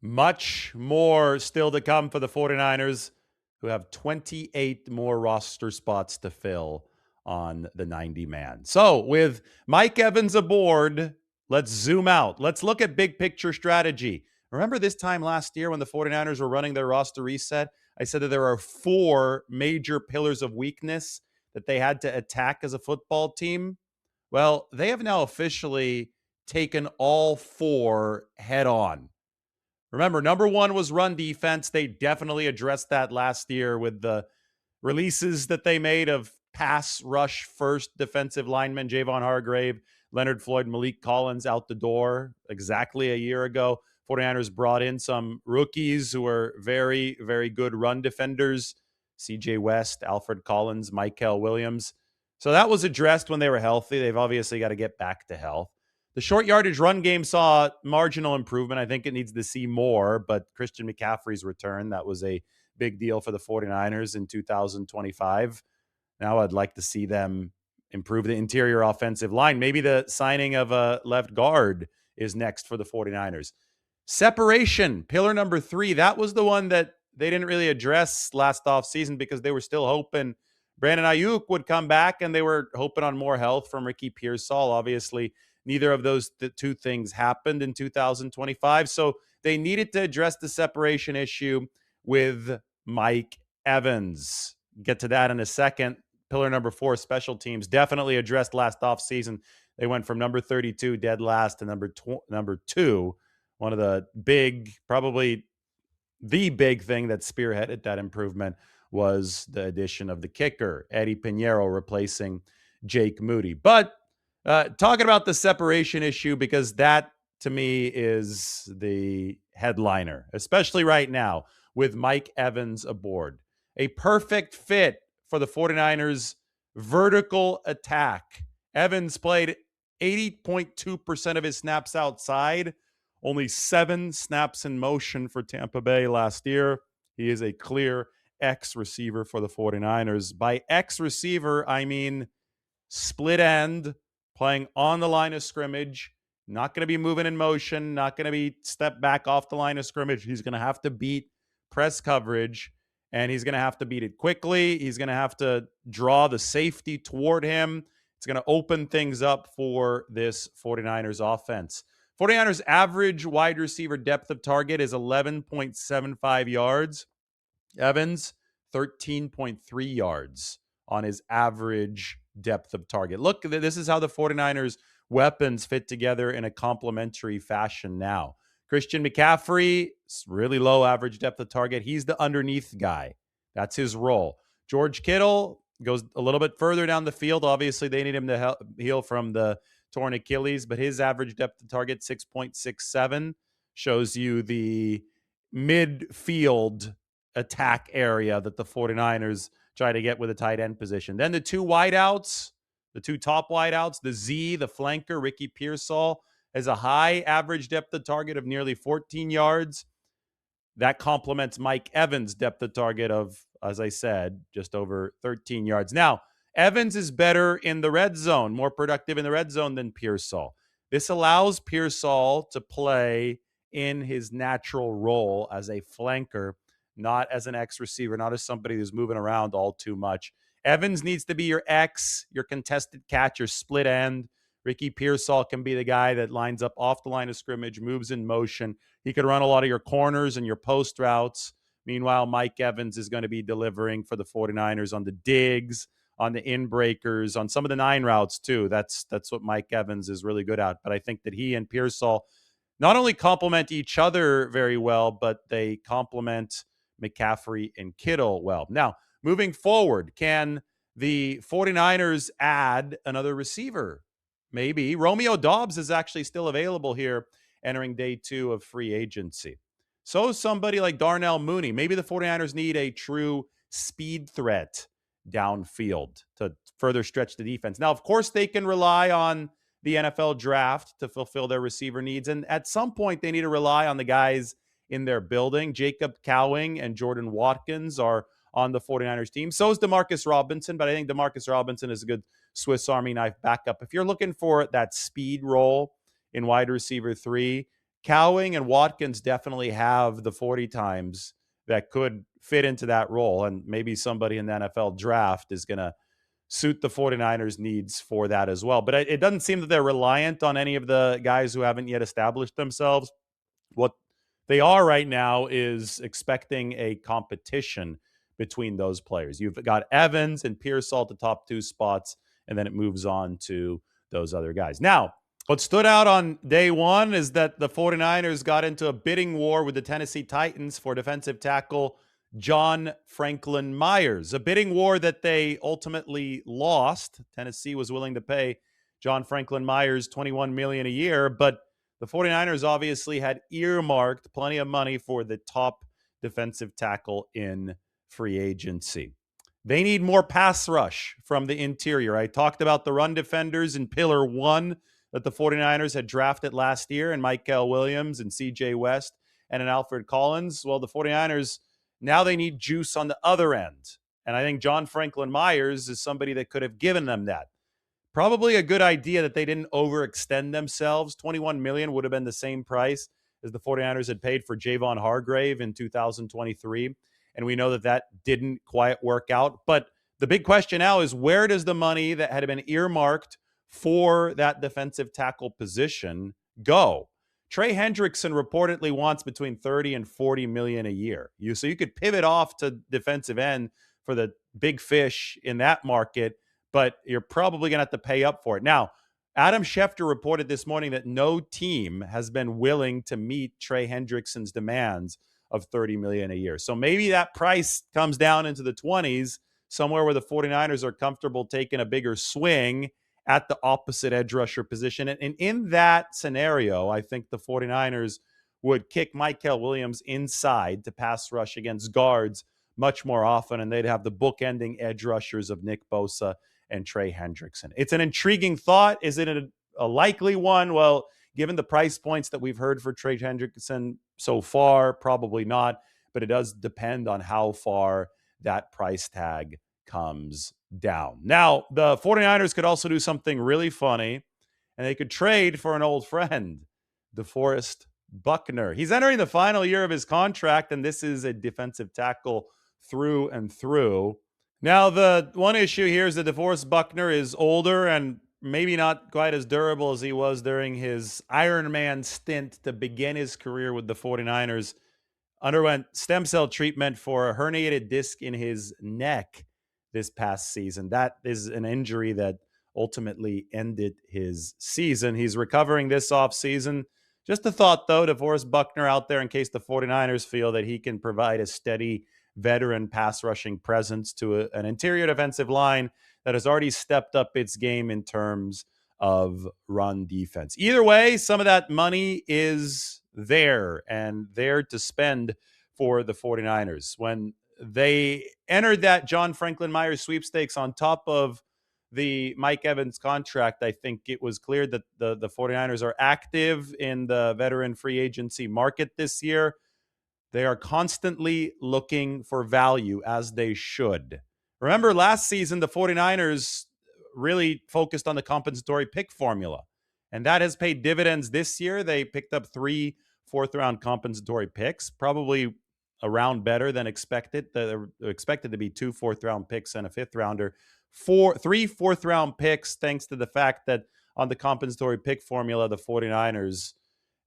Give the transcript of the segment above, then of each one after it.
Much more still to come for the 49ers, who have 28 more roster spots to fill on the 90-man. So with Mike Evans aboard, let's zoom out. Let's look at big picture strategy. Remember this time last year when the 49ers were running their roster reset? I said that there are 4 major pillars of weakness that they had to attack as a football team. Well, they have now officially taken all 4 head on. Remember, number 1 was run defense. They definitely addressed that last year with the releases that they made of pass rush first defensive linemen, Javon Hargrave, Leonard Floyd, Malik Collins out the door exactly a year ago. 49ers brought in some rookies who were very, very good run defenders, CJ West, Alfred Collins, Michael Williams. So that was addressed when they were healthy. They've obviously got to get back to health. The short yardage run game saw marginal improvement. I think it needs to see more, but Christian McCaffrey's return, that was a big deal for the 49ers in 2025. Now I'd like to see them improve the interior offensive line. Maybe the signing of a left guard is next for the 49ers. Separation, pillar number 3, that was the one that they didn't really address last offseason because they were still hoping Brandon Ayuk would come back, and they were hoping on more health from Ricky Pearsall. Obviously, neither of those two things happened in 2025. So they needed to address the separation issue with Mike Evans. Get to that in a second. Pillar number 4, special teams, definitely addressed last offseason. They went from number 32, dead last, to number 2. One of the big, probably the big thing that spearheaded that improvement was the addition of the kicker, Eddie Pinheiro, replacing Jake Moody. But talking about the separation issue, because that, to me, is the headliner, especially right now with Mike Evans aboard. A perfect fit for the 49ers' vertical attack. Evans played 80.2% of his snaps outside, only 7 snaps in motion for Tampa Bay last year. He is a clear X receiver for the 49ers. By X receiver, I mean split end, playing on the line of scrimmage, not going to be moving in motion, not going to be step back off the line of scrimmage. He's going to have to beat press coverage, and he's going to have to beat it quickly. He's going to have to draw the safety toward him. It's going to open things up for this 49ers offense. 49ers average wide receiver depth of target is 11.75 yards. Evans, 13.3 yards on his average depth of target. Look, this is how the 49ers weapons fit together in a complementary fashion now. Christian McCaffrey, really low average depth of target. He's the underneath guy. That's his role. George Kittle goes a little bit further down the field. Obviously, they need him to heal from the torn Achilles, but his average depth of target, 6.67, shows you the midfield attack area that the 49ers try to get with a tight end position. Then the 2 wideouts, the 2 top wideouts, the Z, the flanker, Ricky Pearsall, has a high average depth of target of nearly 14 yards. That complements Mike Evans' depth of target of, as I said, just over 13 yards. Now, Evans is better in the red zone, more productive in the red zone than Pearsall. This allows Pearsall to play in his natural role as a flanker, not as an X receiver, not as somebody who's moving around all too much. Evans needs to be your X, your contested catch, your split end. Ricky Pearsall can be the guy that lines up off the line of scrimmage, moves in motion. He could run a lot of your corners and your post routes. Meanwhile, Mike Evans is going to be delivering for the 49ers on the digs, on the in-breakers, on some of the 9 routes too. That's what Mike Evans is really good at. But I think that he and Pearsall not only complement each other very well, but they complement McCaffrey and Kittle well. Now, moving forward, can the 49ers add another receiver? Maybe. Romeo Doubs is actually still available here entering day 2 of free agency. So somebody like Darnell Mooney. Maybe the 49ers need a true speed threat downfield to further stretch the defense. Now, of course, they can rely on the NFL draft to fulfill their receiver needs. And at some point, they need to rely on the guys in their building. Jacob Cowing and Jordan Watkins are on the 49ers team. So is Demarcus Robinson, but I think Demarcus Robinson is a good Swiss Army knife backup. If you're looking for that speed role in wide receiver 3, Cowing and Watkins definitely have the 40 times that could fit into that role. And maybe somebody in the NFL draft is going to suit the 49ers needs for that as well. But it doesn't seem that they're reliant on any of the guys who haven't yet established themselves. What they are right now is expecting a competition between those players. You've got Evans and Pearsall at the top two spots, and then it moves on to those other guys. Now, what stood out on day one is that the 49ers got into a bidding war with the Tennessee Titans for defensive tackle John Franklin Myers, a bidding war that they ultimately lost. Tennessee was willing to pay John Franklin Myers $21 million a year, but the 49ers obviously had earmarked plenty of money for the top defensive tackle in free agency. They need more pass rush from the interior. I talked about the run defenders in Pillar 1 that the 49ers had drafted last year, and Michael Williams and CJ West and an Alfred Collins. Well, the 49ers, now they need juice on the other end. And I think John Franklin Myers is somebody that could have given them that. Probably a good idea that they didn't overextend themselves. $21 million would have been the same price as the 49ers had paid for Javon Hargrave in 2023. And we know that that didn't quite work out. But the big question now is, where does the money that had been earmarked for that defensive tackle position go? Trey Hendrickson reportedly wants between 30 and 40 million a year. So you could pivot off to defensive end for the big fish in that market, but you're probably going to have to pay up for it. Now, Adam Schefter reported this morning that no team has been willing to meet Trey Hendrickson's demands of $30 million a year. So maybe that price comes down into the 20s, somewhere where the 49ers are comfortable taking a bigger swing at the opposite edge rusher position. And in that scenario, I think the 49ers would kick Michael Williams inside to pass rush against guards much more often, and they'd have the bookending edge rushers of Nick Bosa and Trey Hendrickson. It's an intriguing thought. Is it a likely one? Well, given the price points that we've heard for Trey Hendrickson so far, probably not, but it does depend on how far that price tag comes down. Now, the 49ers could also do something really funny, and they could trade for an old friend, DeForest Buckner. He's entering the final year of his contract, and this is a defensive tackle through and through. Now, the one issue here is that DeForest Buckner is older and maybe not quite as durable as he was during his Iron Man stint to begin his career with the 49ers. Underwent stem cell treatment for a herniated disc in his neck this past season. That is an injury that ultimately ended his season. He's recovering this offseason. Just a thought, though, DeForest Buckner out there in case the 49ers feel that he can provide a steady veteran pass rushing presence to an interior defensive line that has already stepped up its game in terms of run defense. Either way, some of that money is there and there to spend for the 49ers. When they entered that John Franklin Myers sweepstakes on top of the Mike Evans contract, I think it was clear that the 49ers are active in the veteran free agency market this year. They are constantly looking for value, as they should. Remember, last season, the 49ers really focused on the compensatory pick formula, and that has paid dividends this year. They picked up 3 fourth-round compensatory picks, probably a round better than expected. They're expected to be 2 fourth-round picks and a fifth-rounder. 3 fourth-round picks, thanks to the fact that on the compensatory pick formula, the 49ers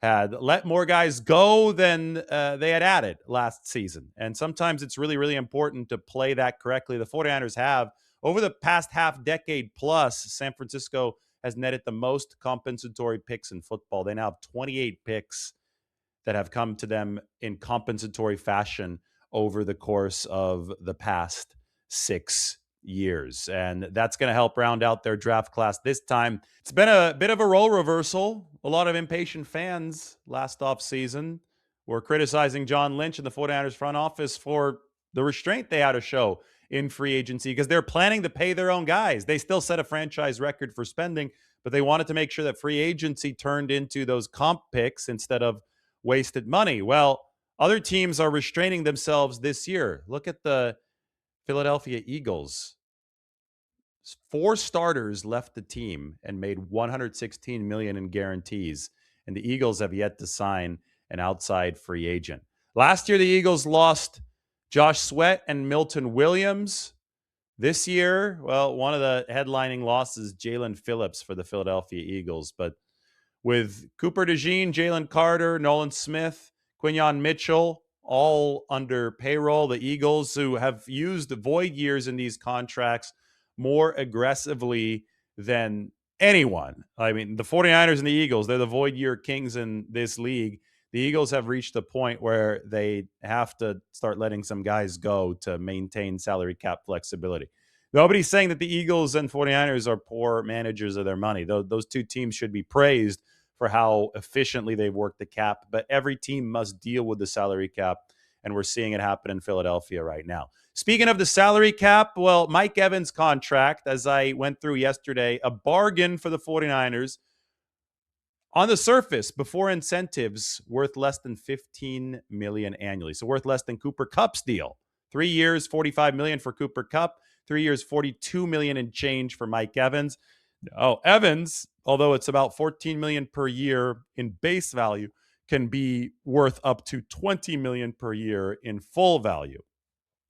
had let more guys go than they had added last season. And sometimes it's really, really important to play that correctly. The 49ers have, over the past half decade plus, San Francisco has netted the most compensatory picks in football. They now have 28 picks that have come to them in compensatory fashion over the course of the past 6 years. And that's going to help round out their draft class this time. It's been a bit of a role reversal. A lot of impatient fans last offseason were criticizing John Lynch and the 49ers front office for the restraint they had to show in free agency because they're planning to pay their own guys. They still set a franchise record for spending, but they wanted to make sure that free agency turned into those comp picks instead of wasted money. Well, other teams are restraining themselves this year. Look at the Philadelphia Eagles. 4 starters left the team and made $116 million in guarantees and the Eagles have yet to sign an outside free agent. Last year, the Eagles lost Josh Sweat and Milton Williams. This year, well, one of the headlining losses, Jalen Phillips for the Philadelphia Eagles. But with Cooper DeJean, Jalen Carter, Nolan Smith, Quinyon Mitchell, all under payroll, the Eagles, who have used void years in these contracts more aggressively than anyone. I mean, the 49ers and the Eagles, they're the void year kings in this league. The Eagles have reached a point where they have to start letting some guys go to maintain salary cap flexibility. Nobody's saying that the Eagles and 49ers are poor managers of their money. Those two teams should be praised for how efficiently they've worked the cap, but every team must deal with the salary cap, and we're seeing it happen in Philadelphia right now. Speaking of the salary cap, well, Mike Evans' contract, as I went through yesterday, a bargain for the 49ers. On the surface, before incentives, worth less than $15 million annually. So worth less than Cooper Kupp's deal. 3 years, $45 million for Cooper Kupp. 3 years, $42 million in change for Mike Evans. Evans, although it's about $14 million per year in base value, can be worth up to $20 million per year in full value.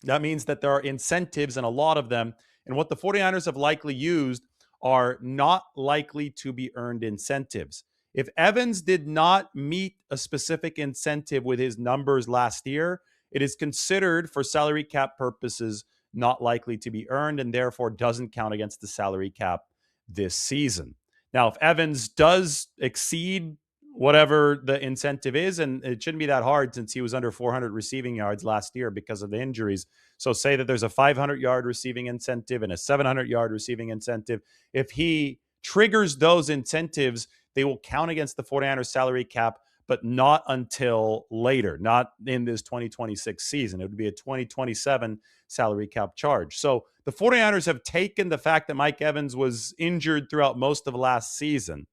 That means that there are incentives, and a lot of them, and what the 49ers have likely used are not likely to be earned incentives. If Evans did not meet a specific incentive with his numbers last year, it is considered, for salary cap purposes, not likely to be earned, and therefore doesn't count against the salary cap this season. Now, if Evans does exceed whatever the incentive is, and it shouldn't be that hard since he was under 400 receiving yards last year because of the injuries. So say that there's a 500-yard receiving incentive and a 700-yard receiving incentive. If he triggers those incentives, they will count against the 49ers salary cap, but not until later, not in this 2026 season. It would be a 2027 salary cap charge. So the 49ers have taken the fact that Mike Evans was injured throughout most of last season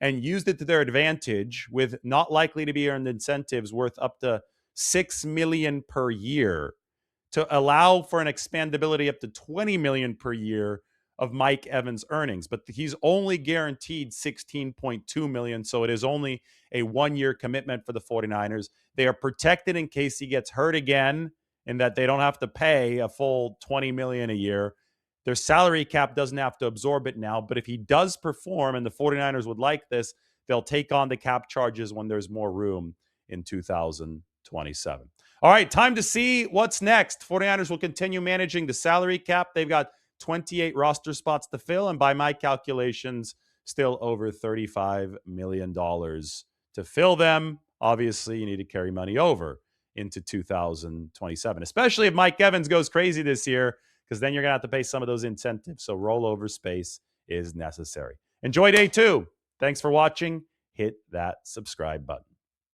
and used it to their advantage with not likely to be earned incentives worth up to $6 million per year to allow for an expandability up to $20 million per year of Mike Evans' earnings. But he's only guaranteed $16.2 million, so it is only a one-year commitment for the 49ers. They are protected in case he gets hurt again, in that they don't have to pay a full $20 million a year. Their salary cap doesn't have to absorb it now, but if he does perform, and the 49ers would like this, they'll take on the cap charges when there's more room in 2027. All right, time to see what's next. 49ers will continue managing the salary cap. They've got 28 roster spots to fill, and by my calculations, still over $35 million to fill them. Obviously, you need to carry money over into 2027, especially if Mike Evans goes crazy this year, because then you're going to have to pay some of those incentives. So rollover space is necessary. Enjoy day 2. Thanks for watching. Hit that subscribe button.